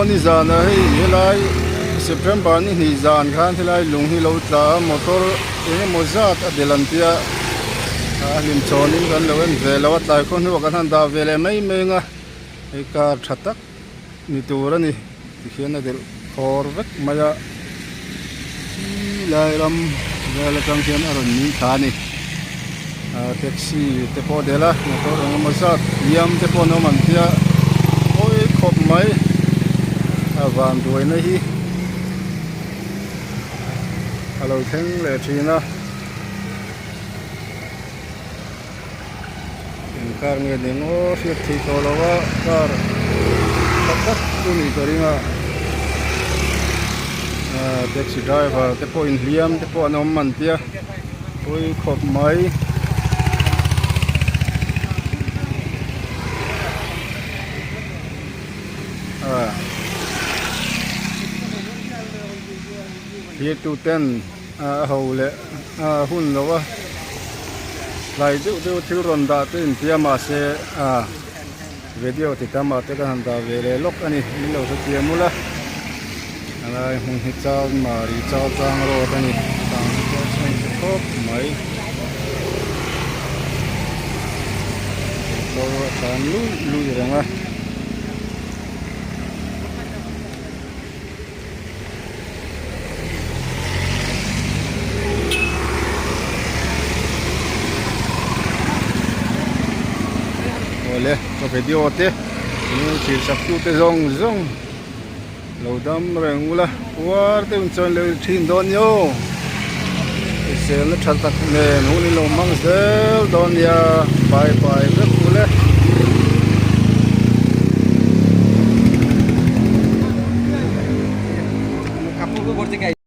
ni zana hei helai September ni hi zan khan helai lung hi lo tla motor enge mozat adelantia lim chonin kan loen vela wat lai kon hu kan han da vele mai menga ei kar thatak ni turani tikhian adel khor vek maya lai ram vela tang hian aron ni thani taxi te po dela motor enge mozat yam te po no man tia oi khop mai avan duai na hi alo theng le thina kar nge ding o fiat thi to lawa kar tak tu ni karinga taxi driver te po in liam te po anom man tia oi khop mai here to 10 hole hun lawa lai du thil ron da te in tia ma se video ti tama te kan da vele lok ani min lo so tia mula alai hun hi chaw mari chaw chang ro ani tang ko sai khop mai lo tan lu ranga le cho video te ni chỉ sắp tu te zong lâu đâm reng ula war te un chon le thin don yo se le thal tak ne nu ni lo mang zel don ya bye ve ule kapu ko borte kai